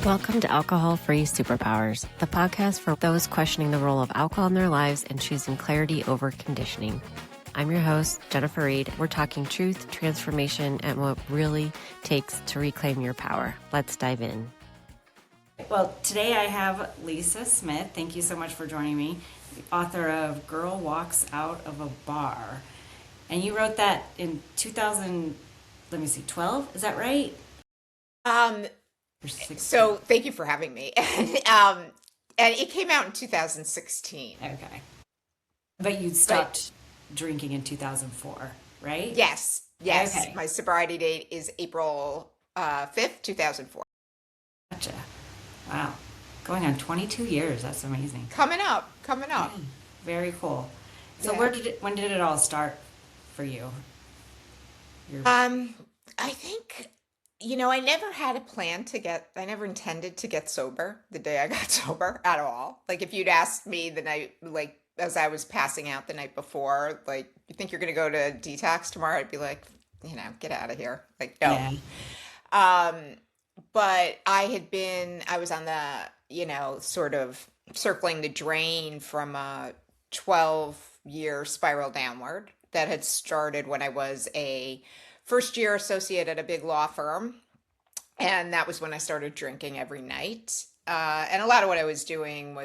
Welcome to Alcohol-Free Superpowers, the podcast for those questioning the role of alcohol in their lives and choosing clarity over conditioning. I'm your host, Jennifer Reed. We're talking truth, transformation, and what really takes to reclaim your power. Let's dive in. Well, today I have Lisa Smith. Thank you so much for joining me. The author of Girl Walks Out of a Bar. And you wrote that in 12? Is that right? So thank you for having me. And it came out in 2016. Okay. But you stopped drinking in 2004, right? Yes. Okay. My sobriety date is April 5th, 2004. Gotcha. Wow. Going on 22 years. That's amazing. Coming up. Yeah. Very cool. So Yeah. when did it all start for you? I think, I never had a plan I never intended to get sober the day I got sober at all. Like if you'd asked me the night, like as I was passing out the night before, like, you think you're going to go to detox tomorrow? I'd be like, get out of here. Like, no. Yeah. But I was on the, sort of circling the drain from a 12-year spiral downward that had started when I was a first year associate at a big law firm. And that was when I started drinking every night. And a lot of what I was doing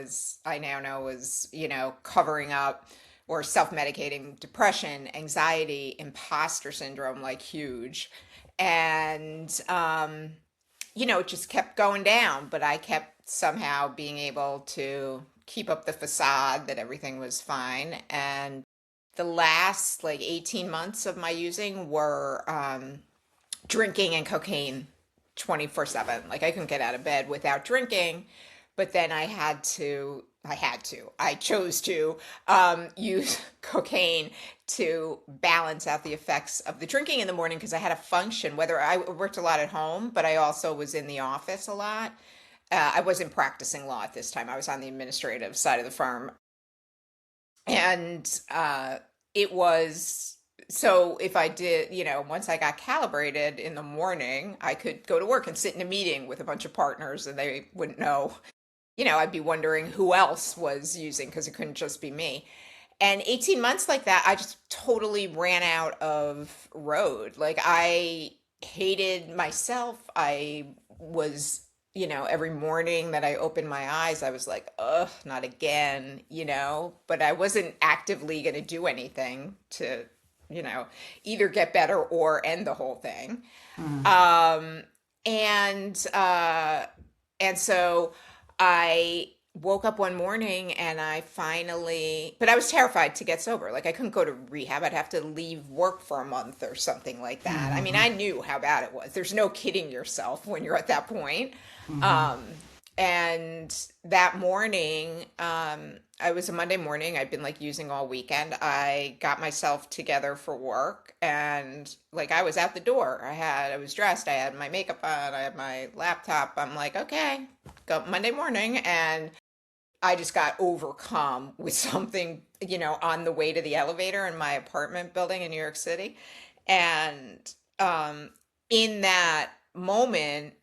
I now know was, covering up or self-medicating depression, anxiety, imposter syndrome, like huge. And, it just kept going down, but I kept somehow being able to keep up the facade that everything was fine. And the last 18 months of my using were drinking and cocaine 24/7. Like I couldn't get out of bed without drinking, but then I chose to use cocaine to balance out the effects of the drinking in the morning because I had a function, whether I worked a lot at home, but I also was in the office a lot. I wasn't practicing law at this time. I was on the administrative side of the firm. And it was, so if I did, once I got calibrated in the morning, I could go to work and sit in a meeting with a bunch of partners and they wouldn't know, I'd be wondering who else was using because it couldn't just be me. And 18 months like that, I just totally ran out of road. Like I hated myself. I was, every morning that I opened my eyes, I was like, ugh, not again, but I wasn't actively going to do anything to, either get better or end the whole thing. And so I woke up one morning and but I was terrified to get sober. Like I couldn't go to rehab. I'd have to leave work for a month or something like that. I mean, I knew how bad it was. There's no kidding yourself when you're at that point. And that morning, it was a Monday morning. I'd been using all weekend. I got myself together for work and I was out the door. I was dressed. I had my makeup on. I had my laptop. I'm like, okay, go Monday morning. And I just got overcome with something, on the way to the elevator in my apartment building in New York City. And in that moment,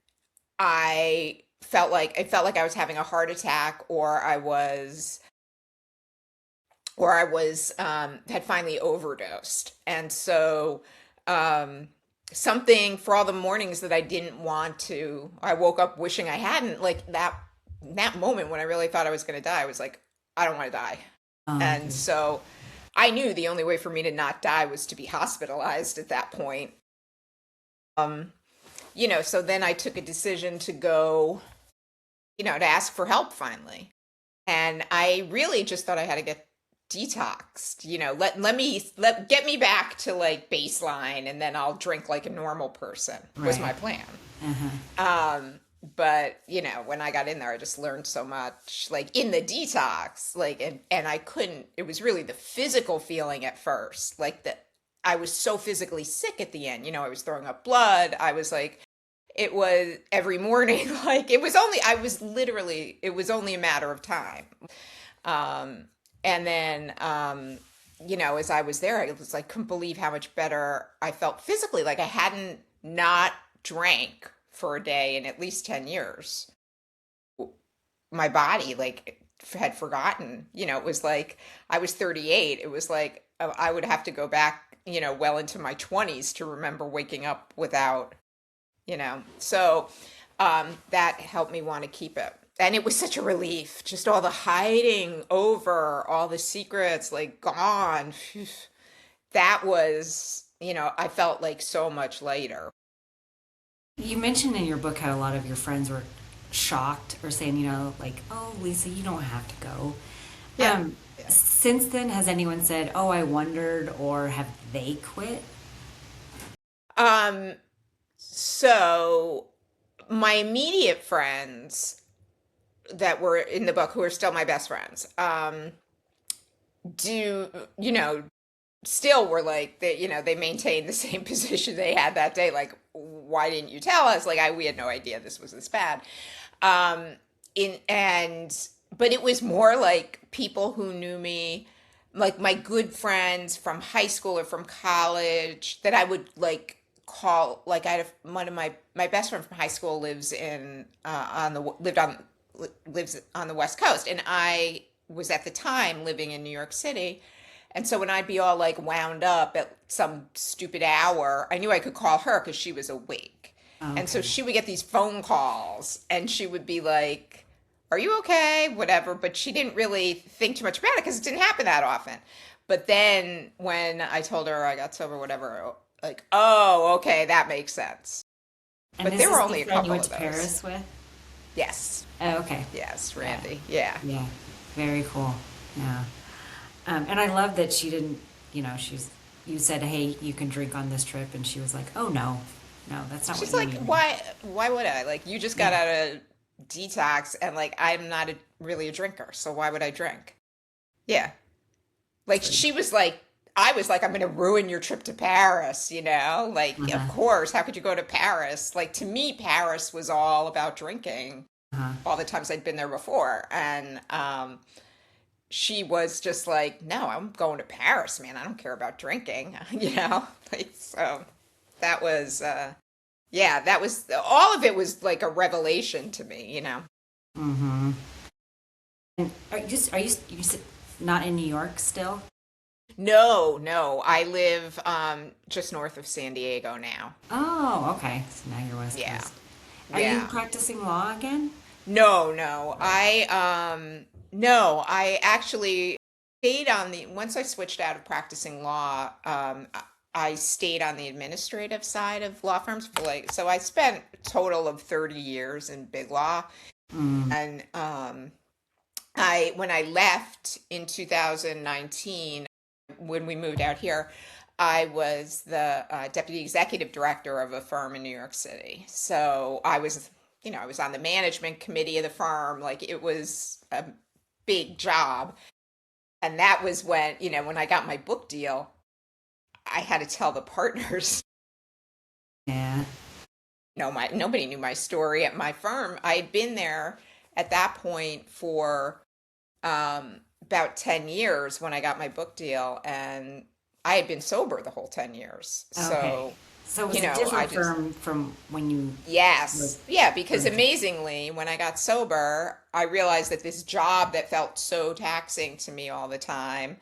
I felt like I was having a heart attack or I had finally overdosed. And so something for all the mornings that I didn't want to, I woke up wishing I hadn't, that moment when I really thought I was going to die, I was like, I don't want to die. And so I knew the only way for me to not die was to be hospitalized at that point. So then I took a decision to go, to ask for help finally. And I really just thought I had to get detoxed, get me back to baseline and then I'll drink like a normal person was my plan. But when I got in there, I just learned so much, in the detox, and I couldn't, it was really the physical feeling at first, I was so physically sick at the end, I was throwing up blood. I was it was every morning, it was only a matter of time. And then, as I was there, I was couldn't believe how much better I felt physically. I hadn't not drank for a day in at least 10 years. my body like had forgotten. It was like I was 38. It was like I would have to go back, well into my 20s to remember waking up without, So that helped me want to keep it. And it was such a relief, just all the hiding over, all the secrets like gone. Phew. That was, I felt like so much lighter. You mentioned in your book how a lot of your friends were shocked or saying, like, oh, Lisa, you don't have to go. Yeah. Yeah. Since then, has anyone said, oh, I wondered, or have they quit? Um, so my immediate friends that were in the book, who are still my best friends, do, still were like they maintained the same position they had that day. Like, why didn't you tell us? Like, we had no idea this was this bad. In and But it was more like people who knew me, like my good friends from high school or from college that I would like call. Like, I had one of my best friend from high school lives on the West Coast, and I was at the time living in New York City. And so when I'd be all like wound up at some stupid hour, I knew I could call her because she was awake. And so Okay. she would get these phone calls and she would be like, are you okay? Whatever. But she didn't really think too much about it because it didn't happen that often. But then when I told her I got sober, whatever, like, oh, okay, that makes sense. And But is there this were the only a friend you couple went of to those. Paris with? Yes. Oh, okay. Yes, Yeah. Randy. Yeah. Yeah. Very cool. Yeah. And I love that she didn't, you said, hey, you can drink on this trip. And she was like, oh, no, no, that's not what She's you like, mean. why would I? Like, you just got Yeah. out of detox, and like, I'm not really a drinker, so why would I drink? Yeah. Like, True. I was like, I'm going to ruin your trip to Paris, Like, of Uh-huh. course, how could you go to Paris? Like, to me, Paris was all about drinking Uh-huh. all the times I'd been there before. And she was just like, no, I'm going to Paris, man. I don't care about drinking, Like, so that was, yeah, that was all of it was like a revelation to me. Mm-hmm. And you said not in New York still? No, no, I live just north of San Diego now. Oh, okay. So now you're West Yeah, Coast. Are you yeah. practicing law again? No, no. I actually stayed on the once I switched out of practicing law, I stayed on the administrative side of law firms for like so I spent a total of 30 years in big law. Mm. And I when I left in 2019, when we moved out here, I was the deputy executive director of a firm in New York City. So I was on the management committee of the firm. Like, it was a big job. And that was when I got my book deal, I had to tell the partners, Yeah. nobody knew my story at my firm. I had been there at that point for about 10 years when I got my book deal, and I had been sober the whole 10 years. Okay. So, So it was a I different just, firm from when you were yes. Yeah, because originally. amazingly, when I got sober, I realized that this job that felt so taxing to me all the time,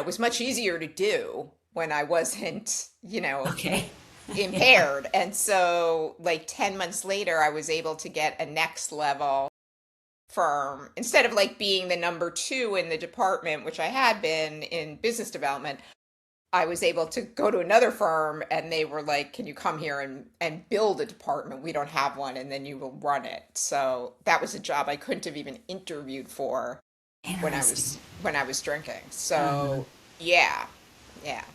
was much easier to do when I wasn't, Okay. Yeah. impaired. And so, like 10 months later, I was able to get a next level firm instead of like being the number two in the department, which I had been in business development. I was able to go to another firm and they were like, can you come here and build a department? We don't have one, and then you will run it. So that was a job I couldn't have even interviewed for Interesting. when I was drinking. Uh-huh. So yeah, yeah. Do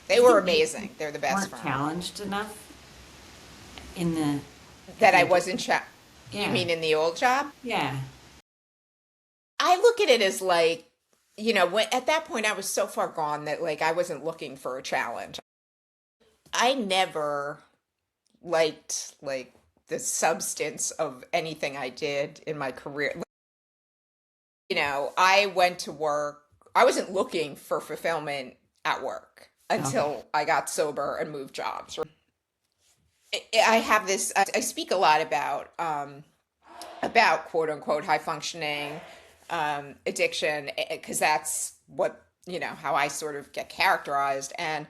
They you were think you amazing. They're the best weren't firm. challenged enough in the That I like wasn't you yeah. mean in the old job? Yeah. I look at it as like, at that point I was so far gone that like I wasn't looking for a challenge. I never liked like the substance of anything I did in my career. I went to work. I wasn't looking for fulfillment at work Okay. until I got sober and moved jobs. I have this, I speak a lot about about quote unquote high functioning addiction, because that's what, how I sort of get characterized. And,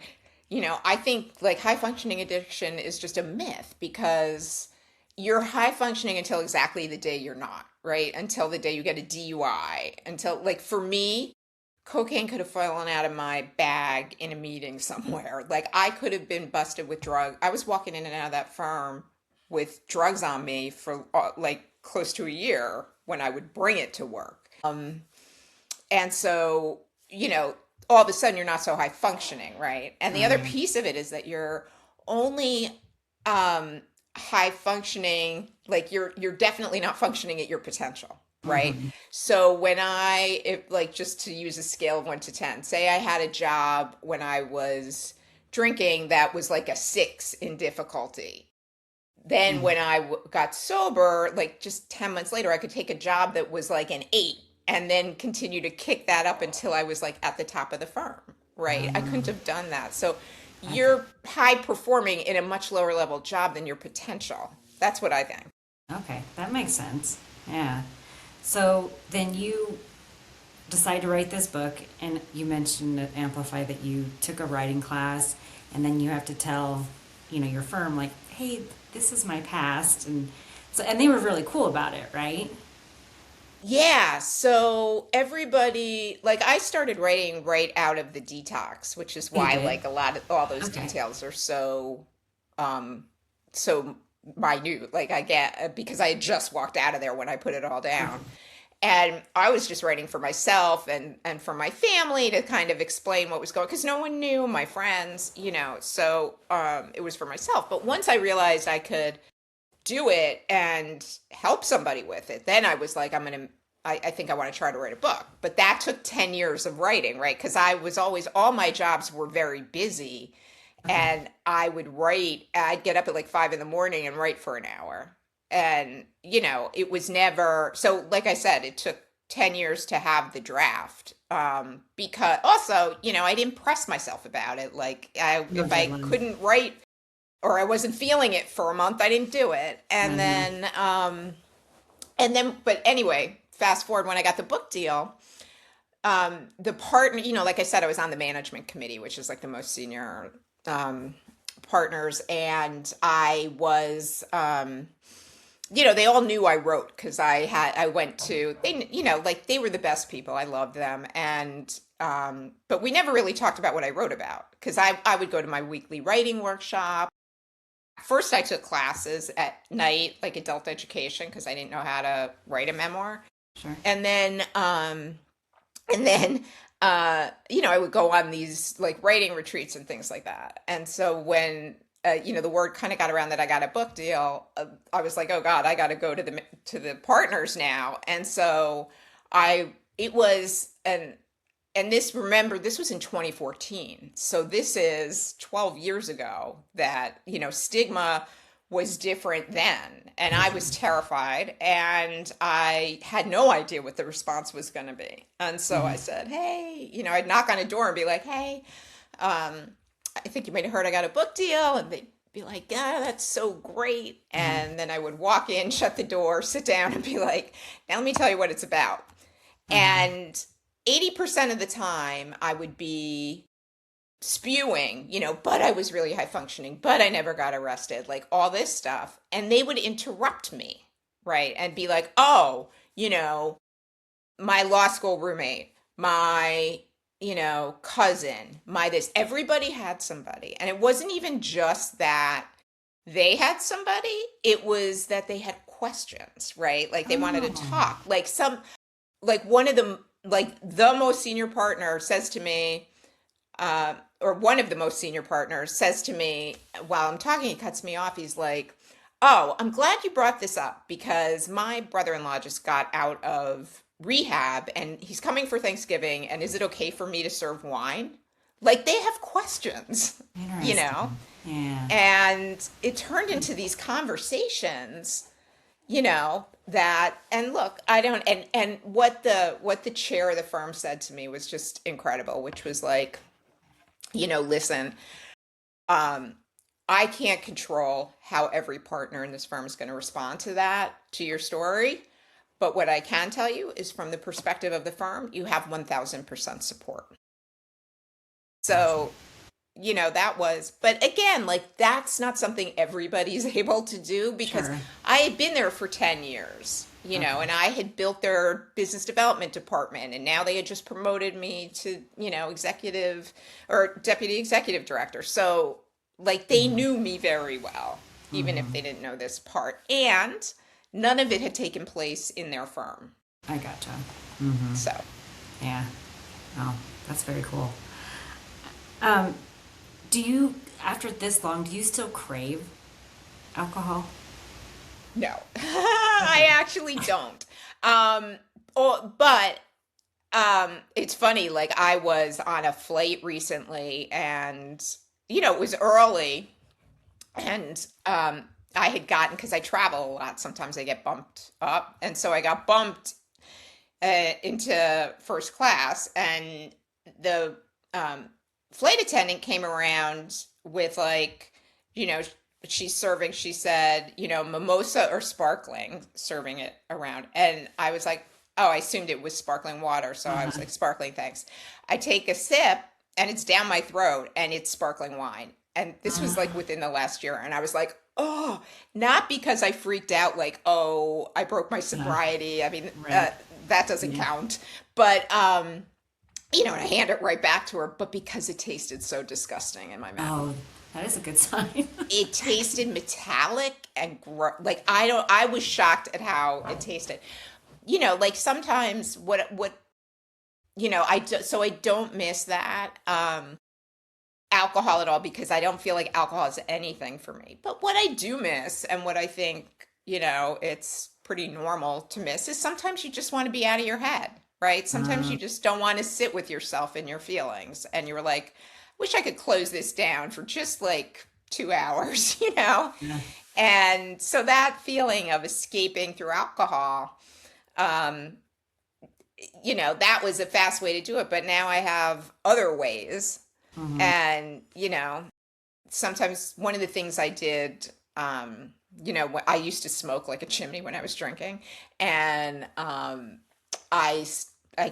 I think like high functioning addiction is just a myth, because you're high functioning until exactly the day you're not, right? Until the day you get a DUI, until, like, for me, cocaine could have fallen out of my bag in a meeting somewhere. Like, I could have been busted with drugs. I was walking in and out of that firm with drugs on me for like close to a year when I would bring it to work. And so, all of a sudden you're not so high functioning, right? And the other Right. piece of it is that you're only high functioning, like you're definitely not functioning at your potential, right? Mm-hmm. So when like, just to use a scale of 1 to 10, say I had a job when I was drinking that was like a 6 in difficulty. Then Mm-hmm. when I got sober, like just 10 months later, I could take a job that was like an 8 and then continue to kick that up until I was like at the top of the firm, right? I couldn't have done that. So Okay. you're high performing in a much lower level job than your potential. That's what I think. Okay, that makes sense. Yeah. So then you decide to write this book, and you mentioned at Amplify that you took a writing class, and then you have to tell, your firm like, hey, this is my past, and so and they were really cool about it, right? Yeah, so everybody, like, I started writing right out of the detox, which is Oh, you why did. like a lot of all those Okay. details are um so minute. Like, I get, because I had just walked out of there when I put it all down. And I was just writing for myself and for my family to kind of explain what was going, because no one knew, my friends, so it was for myself. But once I realized I could do it and help somebody with it, then I was like, I think I want to try to write a book. But that took 10 years of writing, right? Because I was always, all my jobs were very busy, Okay. and I'd get up at like 5 in the morning and write for an hour. And, it was never, so like I said, it took 10 years to have the draft. Because also, I didn't press myself about it. Like, No if I deadline. couldn't write or I wasn't feeling it for a month, I didn't do it. Mm-hmm. But anyway, fast forward when I got the book deal, the partner, like I said, I was on the management committee, which is like the most senior um, partners, and I was, they all knew I wrote, because I went to, like, they were the best people. I loved them, and but we never really talked about what I wrote about, because I would go to my weekly writing workshop. First, I took classes at night, like adult education, because I didn't know how to write a memoir. Sure. And then, I would go on these like writing retreats and things like that. And so when, the word kind of got around that I got a book deal, I was like, oh God, I got to go to the partners now. And so it was and this, remember, this was in 2014. So this is 12 years ago that, stigma was different then. And For I sure. was terrified, and I had no idea what the response was going to be. And so Mm-hmm. I said, hey, I'd knock on a door and be like, hey, I think you might have heard I got a book deal. And they'd be like, yeah, that's so great. Mm-hmm. And then I would walk in, shut the door, sit down, and be like, now let me tell you what it's about. Mm-hmm. And 80% of the time I would be spewing, but I was really high functioning, but I never got arrested, like all this stuff. And they would interrupt me, right? And be like, oh, my law school roommate, my, cousin, my this, everybody had somebody. And it wasn't even just that they had somebody, it was that they had questions, right? Like they wanted to Oh. talk. Like one of them, like the most senior partner says to me, or one of the most senior partners says to me while I'm talking, he cuts me off. He's like, oh, I'm glad you brought this up, because my brother-in-law just got out of rehab and he's coming for Thanksgiving. And is it okay for me to serve wine? Like, they have questions, you know? Interesting. Yeah. And it turned into these conversations, that, and look, I don't, and what the chair of the firm said to me was just incredible, which was like, listen, um I can't control how every partner in this firm is going to respond to that, to your story. But what I can tell you is from the perspective of the firm, you have 1000% support. Awesome. So, that was, but again, like that's not something everybody's able to do because Sure. I had been there for 10 years, Okay. and I had built their business development department and now they had just promoted me to, executive or deputy executive director. So, like they Mm-hmm. knew me very well, even if Mm-hmm. they didn't know this part. And none of it had taken place in their firm. I gotcha. Mm-hmm. So, Yeah. Oh, that's very cool. Um, do you, after this long, do you still crave alcohol? no, I Okay. actually don't. Um, but it's funny, like I was on a flight recently and, it was early and I had gotten, because I travel a lot, sometimes I get bumped up. And so I got bumped into first class and the um, flight attendant came around with like, you know, she's serving, she said, mimosa or sparkling, serving it around. And I was like, oh, I assumed it was sparkling water. So I was Uh-huh. like, sparkling, thanks. I take a sip and it's down my throat and it's sparkling wine. And this was like Uh, within the last year. And I was like, oh, not because I freaked out, like, oh, I broke my yeah. sobriety. I mean, Right. that doesn't Yeah. count. But, and I hand it right back to her, but because it tasted so disgusting in my mouth. Oh, that is a good sign. It tasted metallic and like I was shocked at how it tasted. Like sometimes so I don't miss that alcohol at all because I don't feel like alcohol is anything for me. But what I do miss and what I think, it's pretty normal to miss is sometimes you just want to be out of your head, right? Sometimes Uh, you just don't want to sit with yourself and your feelings and you're like, wish I could close this down for just like 2 hours, yeah. And so that feeling of escaping through alcohol, um, that was a fast way to do it. But now I have other ways. Mm-hmm. And, sometimes one of the things I did, I used to smoke like a chimney when I was drinking. And I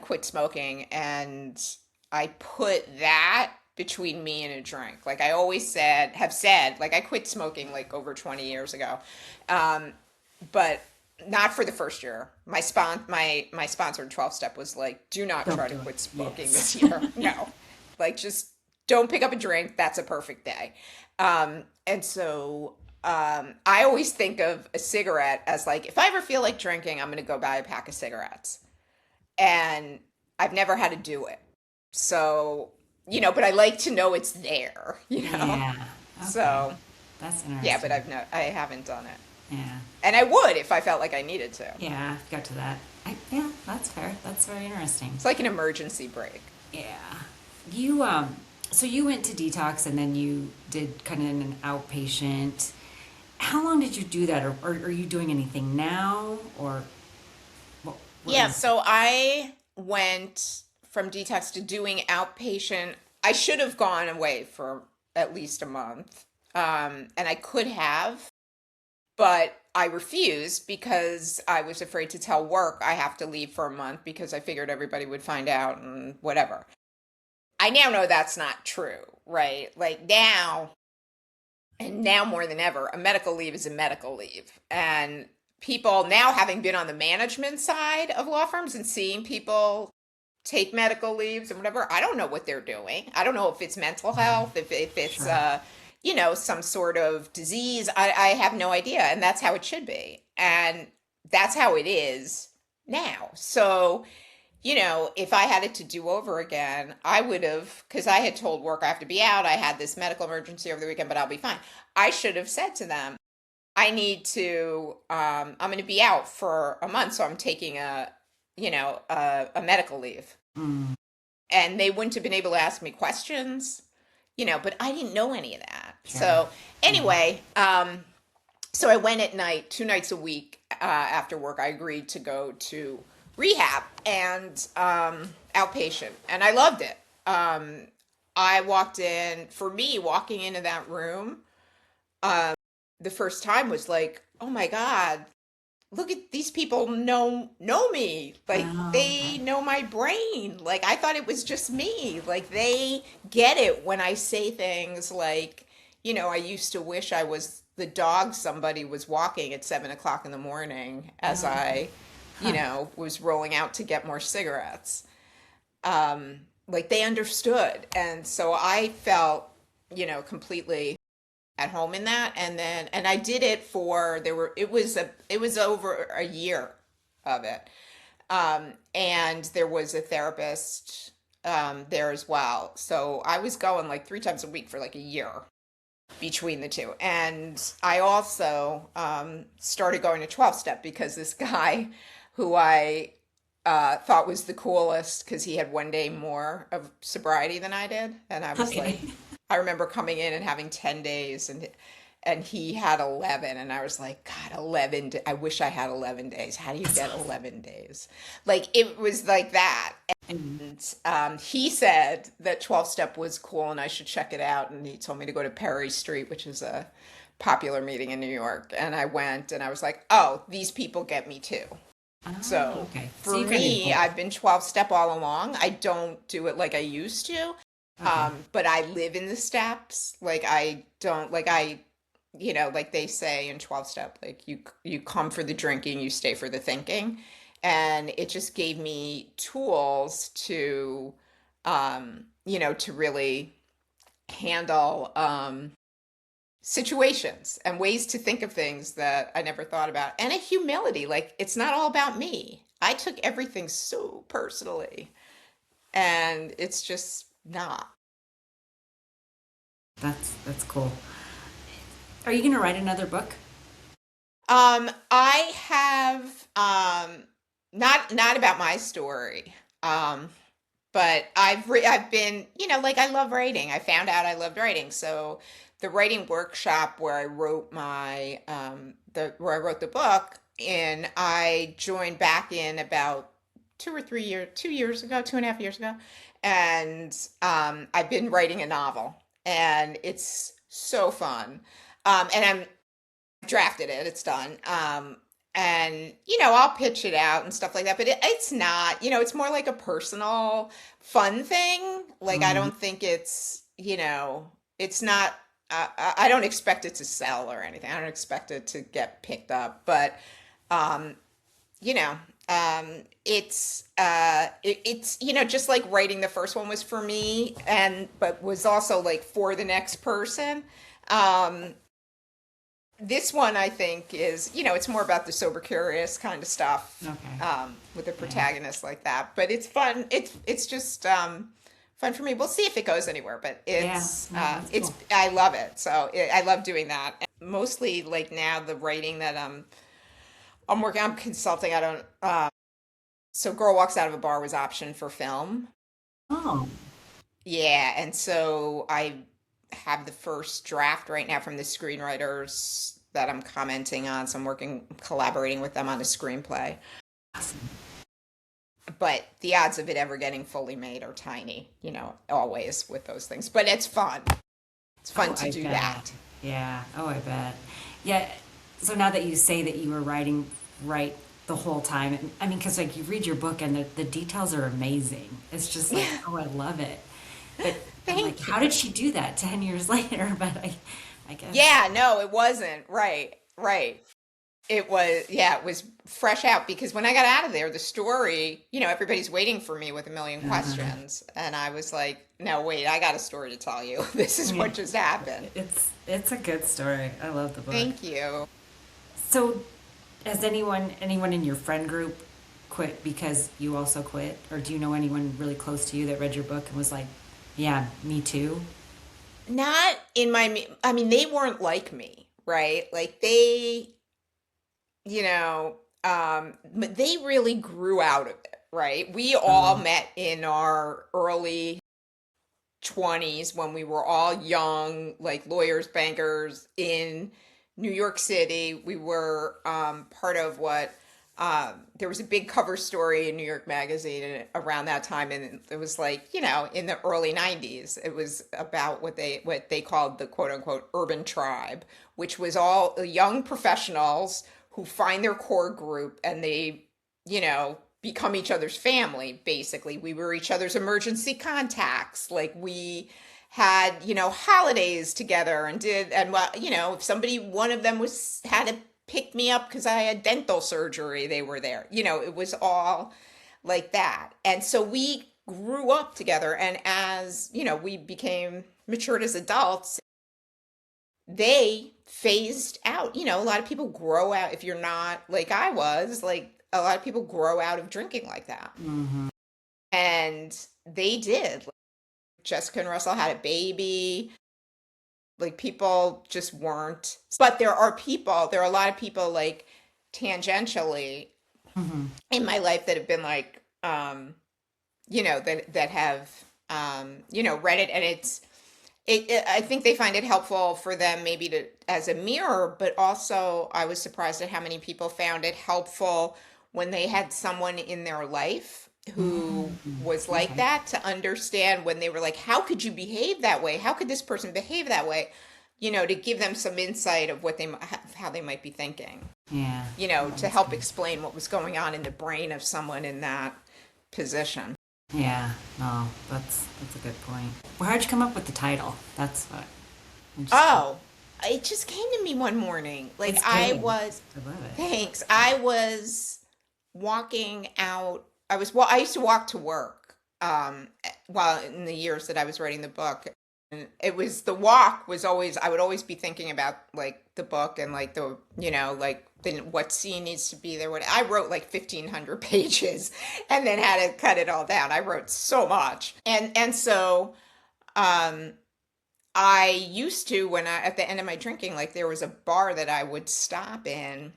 quit smoking and I put that between me and a drink. Like I always have said, like I quit smoking like over 20 years ago. Um, but not for the first year. My sponsored 12 step was like, do not Don't try to do it. quit smoking Yes. this year. No. Like just don't pick up a drink. That's a perfect day. And so I always think of a cigarette as like, if I ever feel like drinking, I'm going to go buy a pack of cigarettes. And I've never had to do it. So, but I like to know it's there. Yeah. Okay. So, That's yeah, but interesting. I haven't done it. Yeah. And I would if I felt like I needed to. Yeah. Got to that. Yeah, that's fair. That's very interesting. It's like an emergency break. Yeah. You so you went to detox and then you did kind of an outpatient. How long did you do that, or are you doing anything now, or what Yeah, is? so I went from detox to doing outpatient. I should have gone away for at least a month. And I could have, but I refused because I was afraid to tell work I have to leave for a month because I figured everybody would find out and whatever. I now know that's not true, right? Like now, and now more than ever, a medical leave is a medical leave. And people now having been on the management side of law firms and seeing people take medical leaves and whatever, I don't know what they're doing. I don't know if it's mental health, if it's, Sure. some sort of disease. I have no idea. And that's how it should be. And that's how it is now. So, if I had it to do over again, I would have, because I had told work I have to be out. I had this medical emergency over the weekend, but I'll be fine. I should have said to them, I need to, I'm going to be out for a month. So I'm taking a medical leave. Mm, And they wouldn't have been able to ask me questions, but I didn't know any of that. sure. So Yeah. anyway, so I went at night, 2 nights a week after work. I agreed to go to rehab and outpatient, and I loved it. I walked in, for me, walking into that room the first time was like, oh my God, look at these people know me. Like Oh, they okay. know my brain. Like I thought it was just me. Like they get it when I say things like, I used to wish I was the dog somebody was walking at 7 o'clock in the morning as Oh, okay. I, Huh. was rolling out to get more cigarettes. Like they understood. And so I felt, completely at home in that. And I did it for, it was over a year of it. And there was a therapist, there as well. So I was going like 3 times a week for like a year between the two. And I also, started going to 12 step because this guy who I thought was the coolest because he had one day more of sobriety than I did. And I was Okay. like, I remember coming in and having 10 days and he had 11 and I was like, God, 11, I wish I had 11 days. How do you get 11 days? Like it was like that. And And he said that 12 step was cool and I should check it out. And he told me to go to Perry Street, which is a popular meeting in New York. And I went and I was like, oh, these people get me too. oh, So okay. So for you kind of did me, both. I've been 12 step all along. I don't do it like I used to. Okay. But I live in the steps. Like I don't like I like they say in 12 step, like you come for the drinking, you stay for the thinking. And it just gave me tools to really handle situations and ways to think of things that I never thought about. And a humility, like it's not all about me. I took everything so personally, and it's just not. That's cool. Are you gonna write another book? I have not about my story. Um, but I've been, like I love writing. I found out I loved writing. So the writing workshop where I wrote where I wrote the book and I joined back in about 2 years ago, 2.5 years ago. And I've been writing a novel and it's so fun. And I'm drafted it. It's done. And I'll pitch it out and stuff like that. But it's not. It's more like a personal, fun thing. Like I Mm, don't think it's not. I don't expect it to sell or anything. I don't expect it to get picked up. But um, you know, it's just like writing the first one was for me, and but was also like for the next person. Um, this one, I think, is, it's more about the sober curious kind of stuff, okay. with a Yeah. protagonist like that. But it's fun. It's just fun for me. We'll see if it goes anywhere, but Yeah. No, that's it's cool. I love it. So I love doing that. And mostly like now the writing that I'm consulting. I don't. So Girl Walks Out of a Bar was optioned for film. Oh. Yeah, and so I have the first draft right now from the screenwriters that I'm commenting on. So I'm collaborating with them on a screenplay. Awesome. But the odds of it ever getting fully made are tiny, always with those things. But it's fun. It's fun Oh, to I do bet. that. Yeah. Oh, I bet. Yeah. So now that you say that you were writing right the whole time, I mean, because like you read your book and the details are amazing. It's just like, Yeah, oh, I love it. But I'm like, thank how did you. she do that 10 years later? But I guess. Yeah, no, it wasn't. Right, right. It was fresh out because when I got out of there, the story, everybody's waiting for me with a million Uh, questions. And I was like, no, wait, I got a story to tell you. This is yeah. what just happened. It's a good story. I love the book. Thank you. So, has anyone in your friend group quit because you also quit, or do you know anyone really close to you that read your book and was like, "Yeah, me too"? Not in I mean, they weren't like me, right? Like you know, but they really grew out of it, right? We all Oh, met in our early 20s when we were all young, like lawyers, bankers in New York City. We were part of what there was a big cover story in New York Magazine around that time, and it was like, in the early 90s. It was about what they called the quote unquote urban tribe, which was all young professionals who find their core group and they, become each other's family, basically. We were each other's emergency contacts. Like we had, holidays together if one of them had to pick me up because I had dental surgery, they were there. It was all like that. And so we grew up together. And as, we became matured as adults, they phased out. A lot of people grow out. If you're not like I was, like a lot of people grow out of drinking like that. Mm-hmm. And they did. Jessica and Russell had a baby. Like people just weren't. But there are a lot of people like tangentially Mm-hmm. in my life that have been like, that have, read it, and I think they find it helpful for them maybe as a mirror, but also I was surprised at how many people found it helpful when they had someone in their life who was like Okay. that, to understand when they were like, how could you behave that way? How could this person behave that way? To give them some insight of how they might be thinking, Yeah. to help explain what was going on in the brain of someone in that position. Yeah. No, that's a good point. Well, how'd you come up with the title? That's what. I'm just- Oh, it just came to me one morning. Like It's I good. was, I love it. thanks. I was walking out. I used to walk to work, while in the years that I was writing the book. And the walk was always, I would always be thinking about like the book and like what scene needs to be there. I wrote like 1,500 pages and then had to cut it all down. I wrote so much. And so, I used to, at the end of my drinking, like there was a bar that I would stop in,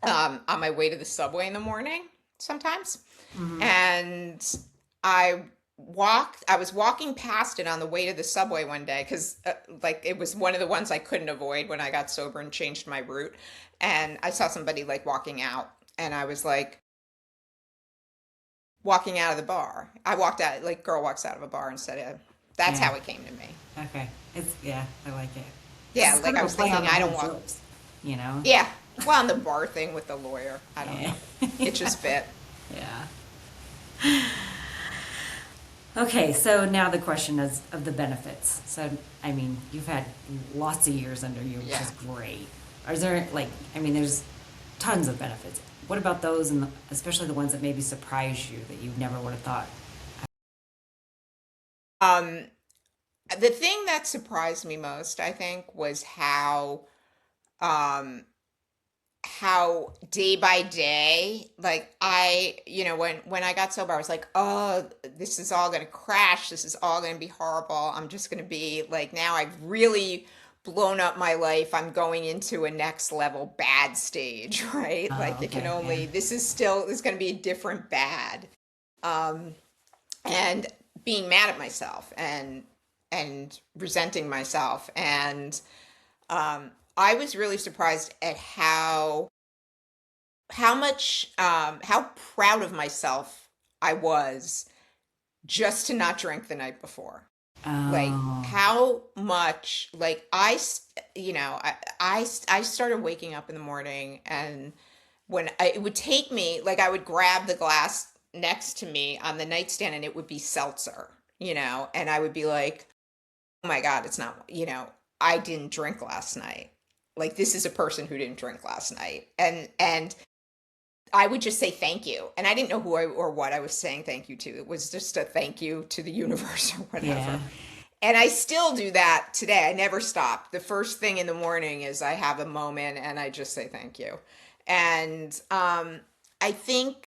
on my way to the subway in the morning sometimes. Mm-hmm. And I was walking past it on the way to the subway one day because like it was one of the ones I couldn't avoid when I got sober and changed my route. And I saw somebody like walking out, and I was like walking out of the bar. I walked out, like girl walks out of a bar instead of, that's Yeah. how it came to me. Okay. I like it. Yeah, It's like kind I of a was play thinking, on I the don't whole want, jokes, you know? yeah. Well, on the bar thing with the lawyer, I don't know. It just fit. Yeah. Okay, so now the question is of the benefits. So, I mean, you've had lots of years under you, which Yeah. is great. Is there, there's tons of benefits. What about those, and especially the ones that maybe surprise you that you never would have thought? Um, the thing that surprised me most, I think, was um, how day by day, like when I got sober, I was like, oh, this is all going to crash. This is all going to be horrible. I'm just going to be like, now I've really blown up my life. I'm going into a next level bad stage, right? Oh, Like it can okay, only, yeah. there's going to be a different bad. Um, and being mad at myself and resenting myself. And I was really surprised at how proud of myself I was just to not drink the night before. Like Oh, how much, like I started waking up in the morning, and it would take me, like I would grab the glass next to me on the nightstand and it would be seltzer, and I would be like, oh my God, it's not, I didn't drink last night. Like this is a person who didn't drink last night. And I would just say thank you. And I didn't know who or what I was saying thank you to. It was just a thank you to the universe or whatever. yeah. And I still do that today. I never stop. The first thing in the morning is I have a moment and I just say thank you. And I think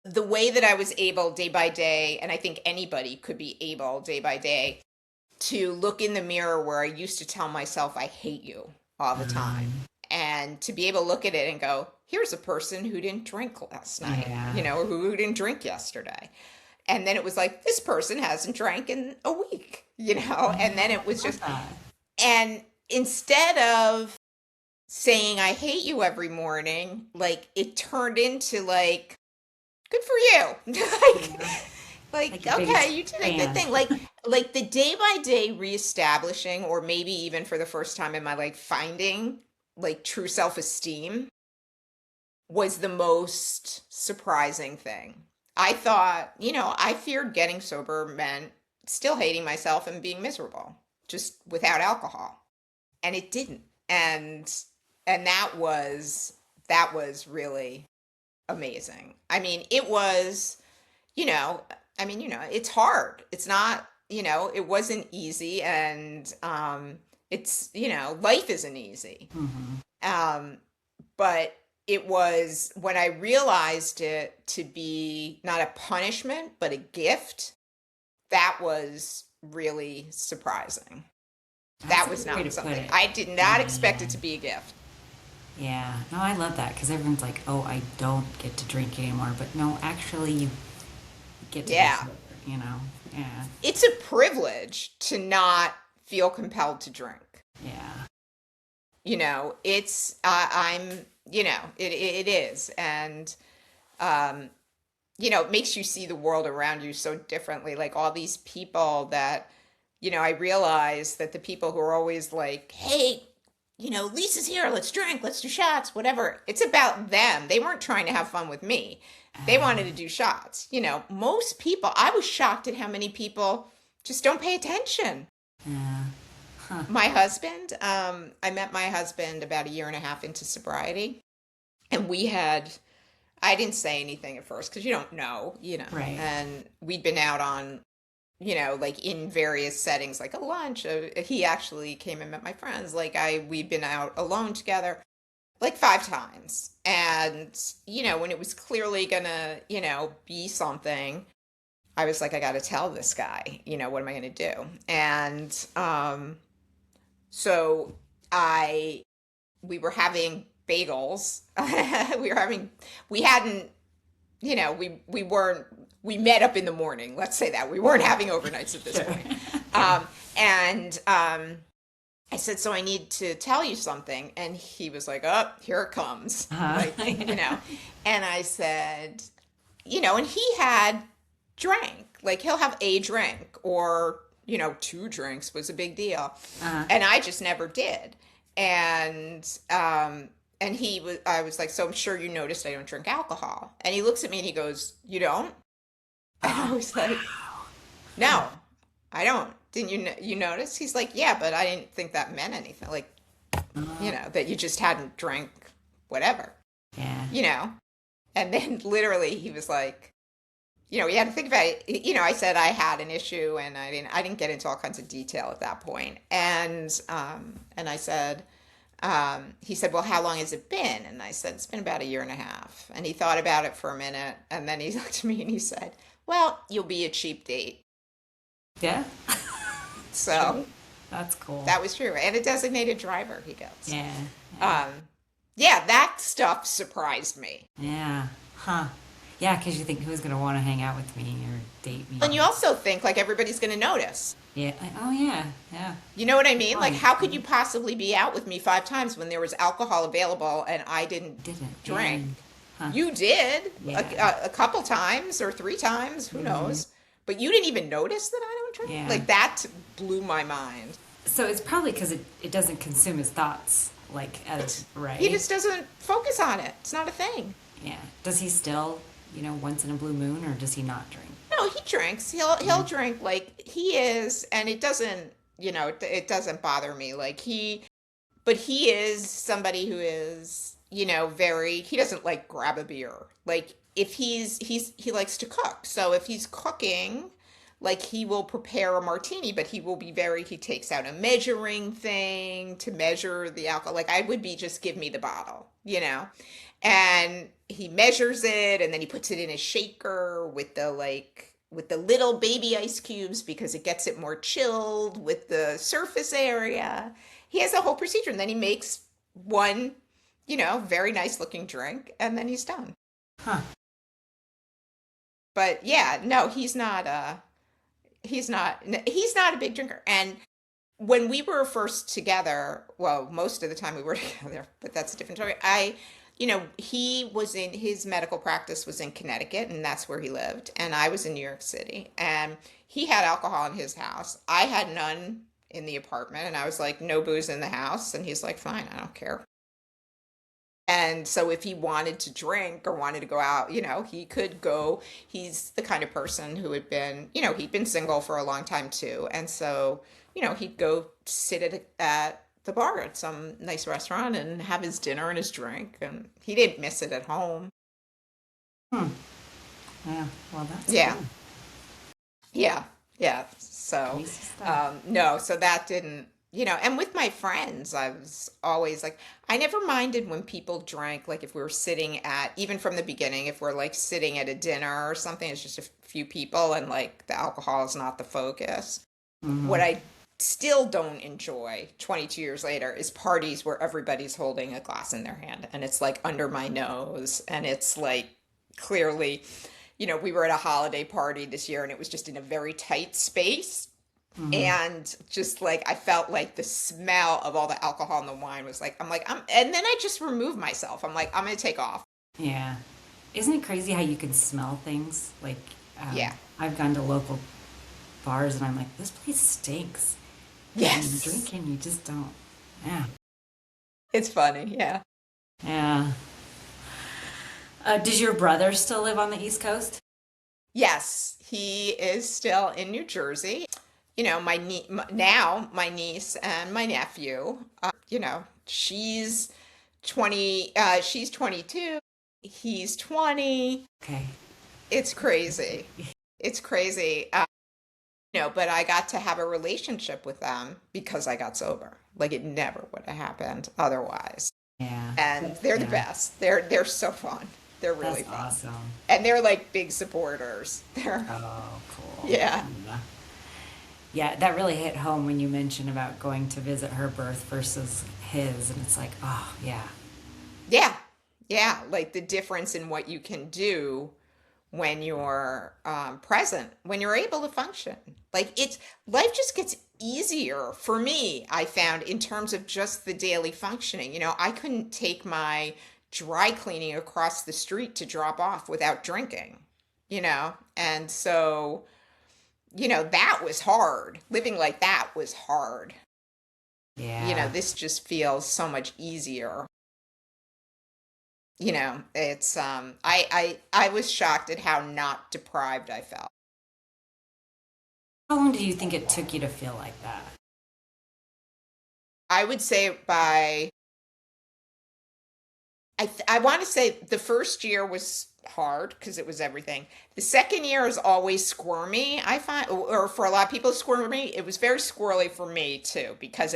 the way that I was able day by day, and I think anybody could be able day by day to look in the mirror where I used to tell myself I hate you all the time, and to be able to look at it and go, here's a person who didn't drink last night, Yeah. or who didn't drink yesterday. And then it was like, this person hasn't drank in a week, and then it was just, Uh, and instead of saying I hate you every morning, like it turned into like, good for you. Like your Okay, biggest you did a good fan. thing. Like the day by day reestablishing, or maybe even for the first time in my life, finding like true self-esteem was the most surprising thing. I thought, I feared getting sober meant still hating myself and being miserable, just without alcohol. And it didn't. And that was really amazing. I mean, it was, you know, it's hard. It's not, it wasn't easy, and it's, life isn't easy. Hmm. Um, but it was when I realized it to be not a punishment, but a gift, that was really surprising. That's That a was good way not to put something it. I did not expect Yeah. it to be a gift. Yeah. No, I love that because everyone's like, oh, I don't get to drink anymore. But no, actually, you get to be Yeah. sober, you know? Yeah. It's a privilege to not feel compelled to drink. Yeah. It's I'm, it is. And um it makes you see the world around you so differently. Like all these people that, I realize that the people who are always like, hey, Lisa's here, let's drink, let's do shots, whatever. It's about them. They weren't trying to have fun with me. They wanted to do shots. Most people, I was shocked at how many people just don't pay attention. Yeah. Huh. My husband, I met my husband about a year and a half into sobriety, and I didn't say anything at first because you don't know. Right. And we'd been out on, like in various settings, like a lunch. He actually came and met my friends. We'd been out alone together like 5 times. And, when it was clearly gonna, be something, I was like, I got to tell this guy, what am I going to do? And so I we were having bagels. We hadn't, we weren't, we met up in the morning. Let's say that we weren't having overnights at this Sure. point. Okay. And I said, so I need to tell you something. And he was like, oh, here it comes. Uh-huh. And I said, and he had drank, like he'll have a drink, or, 2 drinks was a big deal. Uh-huh. And I just never did. And I was like, so I'm sure you noticed I don't drink alcohol. And he looks at me and he goes, you don't? And I was like, no, I don't. Didn't you notice? He's like, yeah, but I didn't think that meant anything. Like, that you just hadn't drank whatever, Yeah. And then literally he was like, we had to think about it. I said I had an issue, and I didn't get into all kinds of detail at that point. And I said, he said, well, how long has it been? And I said, it's been about a year and a half. And he thought about it for a minute, and then he looked at me and he said, well, you'll be a cheap date. Yeah. So That's cool. that was true. And a designated driver, he goes. Yeah. Yeah, that stuff surprised me. Yeah. Huh. Yeah, because you think who's going to want to hang out with me or date me? And you also think like everybody's going to notice. Yeah. Oh, yeah. Yeah. You know what I mean? Like, Right. how could you possibly be out with me 5 times when there was alcohol available and I didn't Didn't. drink? Huh. You did Yeah. a couple times or 3 times, who knows? But you didn't even notice that I don't drink? Yeah. Like, that blew my mind. So it's probably because it doesn't consume his thoughts, like, as, right? He just doesn't focus on it. It's not a thing. Yeah. Does he still, once in a blue moon, or does he not drink? No, he drinks. He'll drink like he is, and it doesn't, it doesn't bother me. But he is somebody who is, he doesn't like grab a beer. Like if he likes to cook. So if he's cooking, like he will prepare a martini, but he takes out a measuring thing to measure the alcohol. Like I would be just give me the bottle. And he measures it, and then he puts it in a shaker with the little baby ice cubes because it gets it more chilled with the surface area. He has a whole procedure, and then he makes one, very nice looking drink, and then he's done. Huh. But yeah, no, he's not a big drinker. And when we were first together, well, most of the time we were together, but that's a different story. He was in his medical practice was in Connecticut, and that's where he lived. And I was in New York City, and he had alcohol in his house. I had none in the apartment, and I was like, no booze in the house. And he's like, fine, I don't care. And so if he wanted to drink or wanted to go out, he could go. He's the kind of person who had been, he'd been single for a long time too. And so, he'd go sit at the bar at some nice restaurant and have his dinner and his drink. And he didn't miss it at home. Hmm. Yeah. Well, that's Yeah. cool. Yeah. Yeah. So, Crazy stuff. no, so that didn't, and with my friends, I was always like, I never minded when people drank, like if we were sitting even from the beginning, if we're like sitting at a dinner or something, it's just a few people and like the alcohol is not the focus. Mm-hmm. What I still don't enjoy 22 years later is parties where everybody's holding a glass in their hand and it's like under my nose and it's like clearly, we were at a holiday party this year and it was just in a very tight space. Mm-hmm. And just like I felt like the smell of all the alcohol and the wine was like and then I just removed myself. I'm like, I'm gonna take off. Yeah. Isn't it crazy how you can smell things? Like, Yeah. I've gone to local bars and I'm like, this place stinks. Yes. And drinking, you just don't. Yeah. It's funny, yeah. Yeah. Does your brother still live on the East Coast? Yes, he is still in New Jersey. My niece and my nephew, she's 20, she's 22, he's 20. Okay. It's crazy. It's crazy. But I got to have a relationship with them because I got sober. Like it never would have happened otherwise. Yeah. And they're the best. They're so fun. They're really That's fun. awesome. And they're like big supporters. They're Oh, cool. Yeah. Yeah, that really hit home when you mentioned about going to visit her birth versus his. And it's like, oh, yeah. Yeah. Yeah. Like the difference in what you can do when you're present, when you're able to function. Like life just gets easier for me, I found, in terms of just the daily functioning. I couldn't take my dry cleaning across the street to drop off without drinking, and so, that was hard. Living like that was hard. Yeah. This just feels so much easier. It's I was shocked at how not deprived I felt. How long do you think it took you to feel like that? I would say I want to say the first year was hard because it was everything. The second year is always squirmy, I find, or for a lot of people, squirmy. It was very squirrely for me too because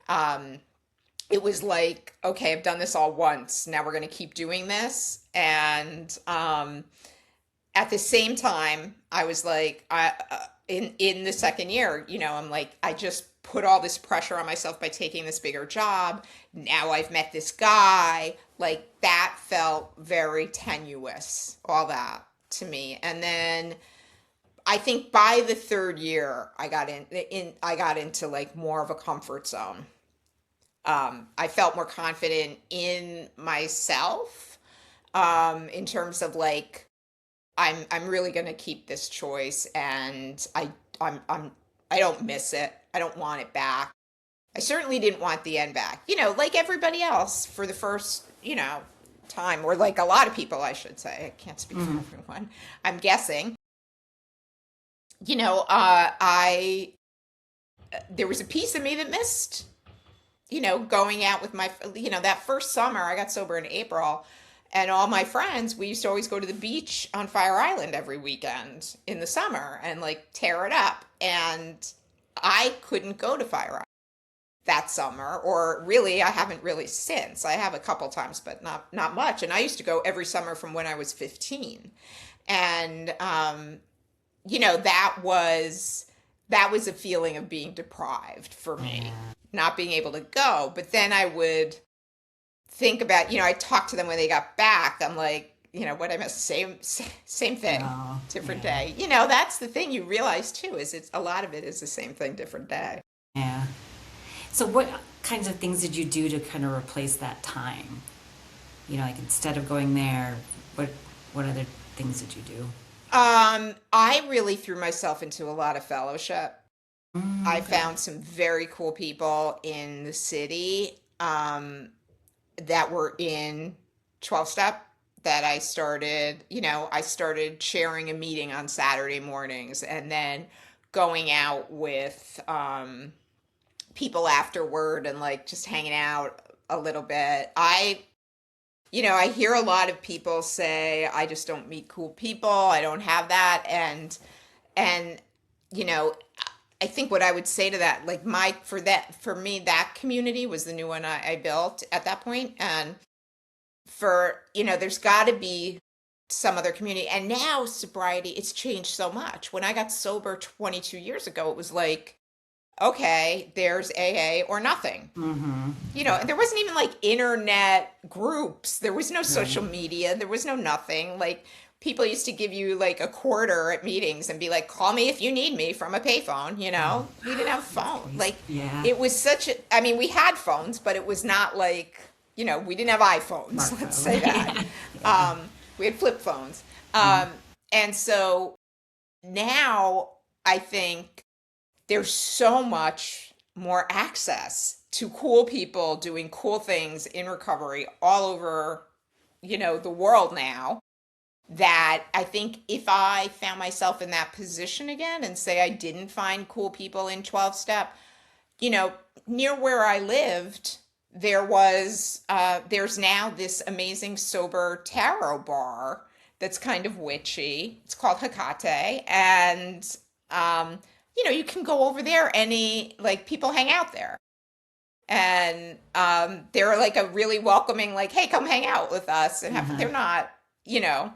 um, it was like, okay, I've done this all once. Now we're going to keep doing this. And at the same time, I was like, in the second year, I'm like, I just put all this pressure on myself by taking this bigger job. Now I've met this guy. Like that felt very tenuous, all that to me. And then I think by the third year, I got into like more of a comfort zone. I felt more confident in myself, in terms of like, I'm really going to keep this choice, and I don't miss it. I don't want it back. I certainly didn't want the end back. Like everybody else for the first, time, or like a lot of people, I should say. I can't speak for everyone. I'm guessing. I there was a piece of me that missed, going out with my, that first summer. I got sober in April. And all my friends, we used to always go to the beach on Fire Island every weekend in the summer and like tear it up. And I couldn't go to Fire Island that summer, or really, I haven't really since. I have a couple times, but not much. And I used to go every summer from when I was 15. And, that was a feeling of being deprived for me, not being able to go. But then I would think about, I talked to them when they got back. I'm like, what I miss, same thing, different day. That's the thing you realize too, is it's a lot of it is the same thing, different day. So what kinds of things did you do to kind of replace that time? Like instead of going there, what what other things did you do? I really threw myself into a lot of fellowship. I Okay. found some very cool people in the city that were in 12 step that I started sharing a meeting on Saturday mornings and then going out with people afterward and like just hanging out a little bit. I hear a lot of people say I just don't meet cool people. I don't have that and you know I think what I would say to that, like for me, that community was the new one I built at that point. And there's got to be some other community. And now sobriety, it's changed so much. When I got sober 22 years ago, it was like, okay, there's AA or nothing. Mm-hmm. And there wasn't even like internet groups. There was no social Right. media. There was no nothing. Like people used to give you like a quarter at meetings and be like, call me if you need me from a payphone. We didn't have a That's phone. crazy. Like Yeah. it was I mean, we had phones, but it was not like, we didn't have iPhones, let's say that. Smartphone. Yeah. We had flip phones. Mm-hmm. And so now I think there's so much more access to cool people doing cool things in recovery all over, the world now that I think if I found myself in that position again and say I didn't find cool people in 12 step, you know, near where I lived, there's now this amazing sober tarot bar that's kind of witchy. It's called Hecate. And, you can go over there. Like, people hang out there. And they're like a really welcoming, like, hey, come hang out with us. And Uh-huh. they're not, you know,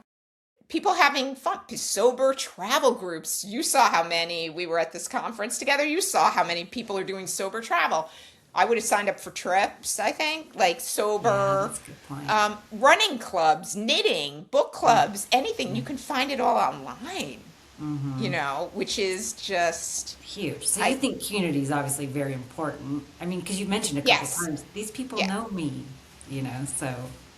people having fun. Sober travel groups. You saw how many we were at this conference together. You saw how many people are doing sober travel. I would have signed up for trips, I think, like Yeah, sober that's a good point. running clubs, knitting, book Mm. clubs, anything. You can find it all online, Mm-hmm. which is just, Huge. So you I, think community is obviously very important. I mean, because you mentioned a couple yes, times, these people yeah. know me, so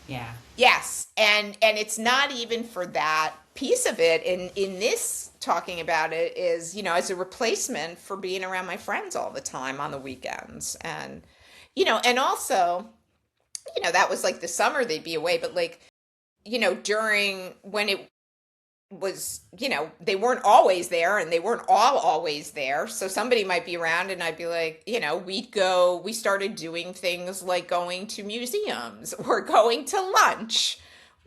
yeah. Yes, and it's not even for that piece of it. In this talking about it is, as a replacement for being around my friends all the time on the weekends, and also, that was like the summer they'd be away, but like, during when it was, they weren't always there and they weren't all always there. So somebody might be around and I'd be like, we started doing things like going to museums or going to lunch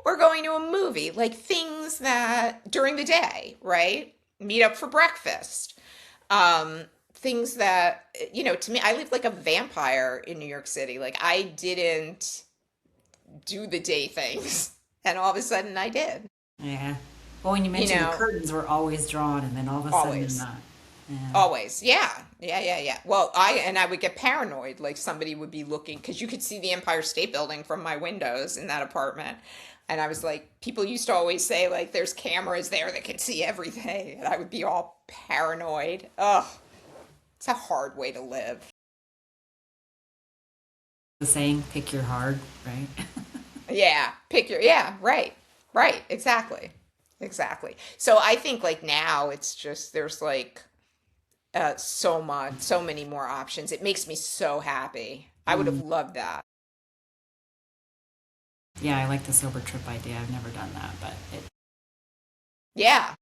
or going to a movie, like things that during the day, right? Meet up for breakfast. Things that, to me, I lived like a vampire in New York City. Like I didn't do the day things. And all of a sudden I did, Yeah. Well, when you you mentioned the know, curtains were always drawn and then all of a sudden they're always. not. Yeah. Always. Yeah. Yeah, yeah, yeah. Well, I would get paranoid like somebody would be looking cuz you could see the Empire State Building from my windows in that apartment. And I was like, people used to always say like there's cameras there that can see everything. And I would be all paranoid. Ugh, it's a hard way to live. The saying, pick your hard, right? Yeah, right. Right, exactly. Exactly. So I think like now it's just there's like so many more options. It makes me so happy. I would have Mm. loved that. Yeah, I like the sober trip idea. I've never done that, but Yeah.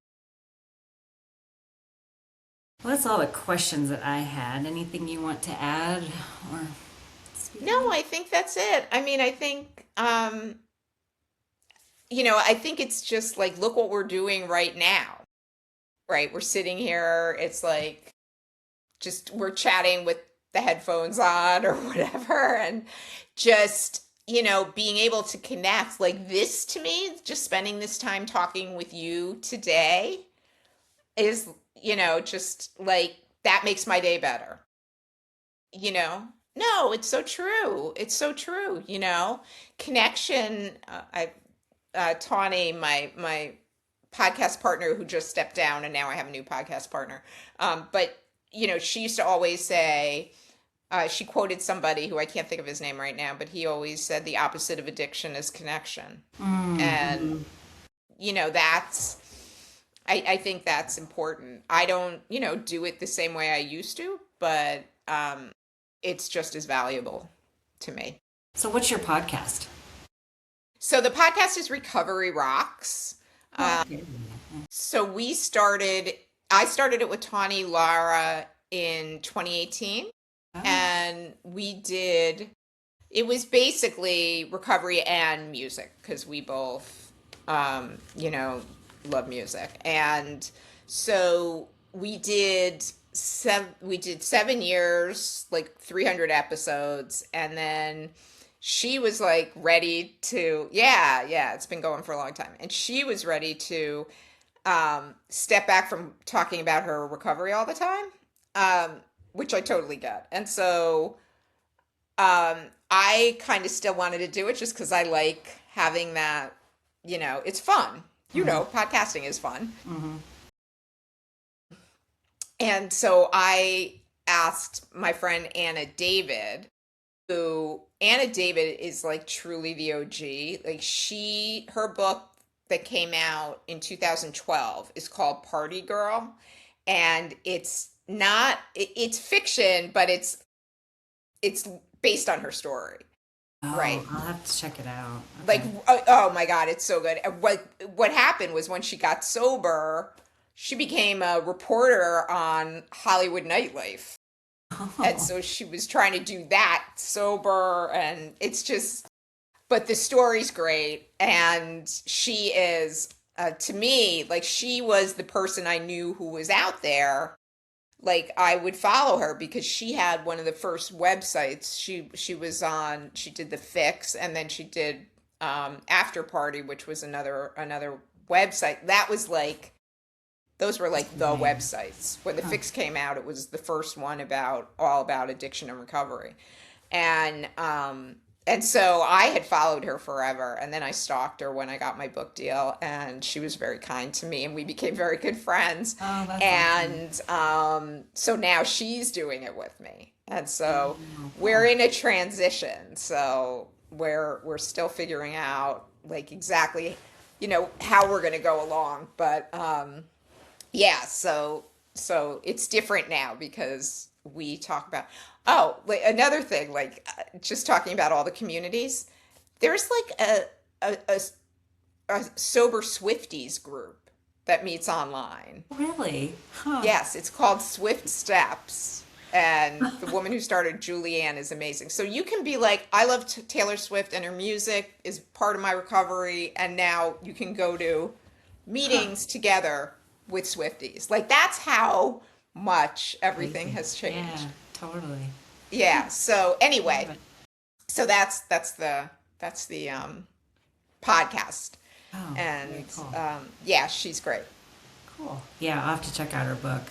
well, that's all the questions that I had. Anything you want to add or speak No, on? I think that's it. I mean, I think I think it's just like look what we're doing right now. Right? We're sitting here. It's like just we're chatting with the headphones on or whatever and just being able to connect like this to me, just spending this time talking with you today is just like that makes my day better. No, it's so true, it's so true. Connection. I Tawny, my podcast partner who just stepped down and now I have a new podcast partner, but she used to always say She quoted somebody who I can't think of his name right now, but he always said the opposite of addiction is connection. And, I think that's important. I don't, do it the same way I used to, but it's just as valuable to me. So what's your podcast? So the podcast is Recovery Rocks. Okay. So I started it with Tawny Lara in 2018. Oh. And it was basically recovery and music because we both, love music. And so we did 7 years, like 300 episodes. And then she was like ready to, it's been going for a long time. And she was ready to step back from talking about her recovery all the time, which I totally get. And so I kind of still wanted to do it just because I like having that, it's fun. Podcasting is fun. Mm-hmm. And so I asked my friend Anna David, Anna David is like truly the OG. Like her book that came out in 2012 is called Party Girl. And it's fiction, but it's based on her story. Oh, right. I'll have to check it out. Okay. Like, oh my God, it's so good. What happened was when she got sober, she became a reporter on Hollywood nightlife. Oh. And so she was trying to do that sober, and it's just, but the story's great. And she is, to me, like she was the person I knew who was out there. Like I would follow her because she had one of the first websites she was on. She did The Fix, and then she did After Party, which was another website. That was like, those were like the websites. When The Fix came out, it was the first one all about addiction and recovery. And so I had followed her forever, and then I stalked her when I got my book deal, and she was very kind to me, and we became very good friends. Oh, that's and awesome. So now she's doing it with me, and so we're in a transition. So we're still figuring out like exactly, how we're going to go along. But so it's different now because we talk about. Oh, like another thing, like just talking about all the communities, there's like a sober Swifties group that meets online. Really? Huh. Yes, it's called Swift Steps. And the woman who started, Julianne, is amazing. So you can be like, I love Taylor Swift and her music is part of my recovery. And now you can go to meetings together with Swifties. Like that's how much everything has changed. Yeah, totally. Yeah. So anyway, so that's the podcast. Oh, And very cool. She's great. Cool. Yeah, I'll have to check out her book.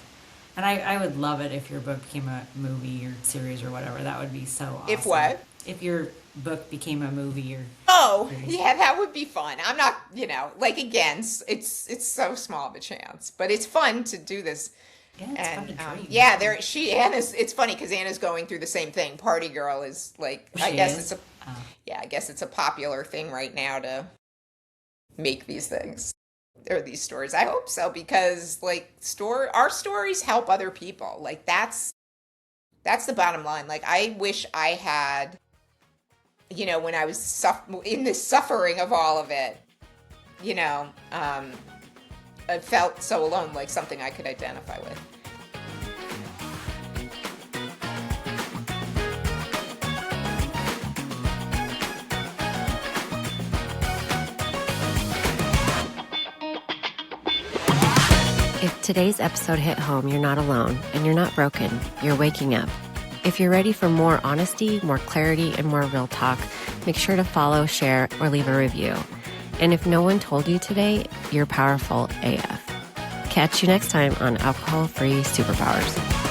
And I would love it if your book became a movie or series or whatever. That would be so awesome. If what? If your book became a movie or series. Yeah, that would be fun. I'm not, like again, it's so small of a chance, but it's fun to do this. Yeah, it's fun to dream. Anna's. It's funny because Anna's going through the same thing. Party Girl is like, I guess it's a popular thing right now to make these things or these stories. I hope so because like our stories help other people. Like that's the bottom line. Like I wish I had, when I was in the suffering of all of it, I felt so alone, like something I could identify with. If today's episode hit home, you're not alone and you're not broken. You're waking up. If you're ready for more honesty, more clarity, and more real talk, make sure to follow, share, or leave a review. And if no one told you today, you're powerful AF. Catch you next time on Alcohol-Free Superpowers.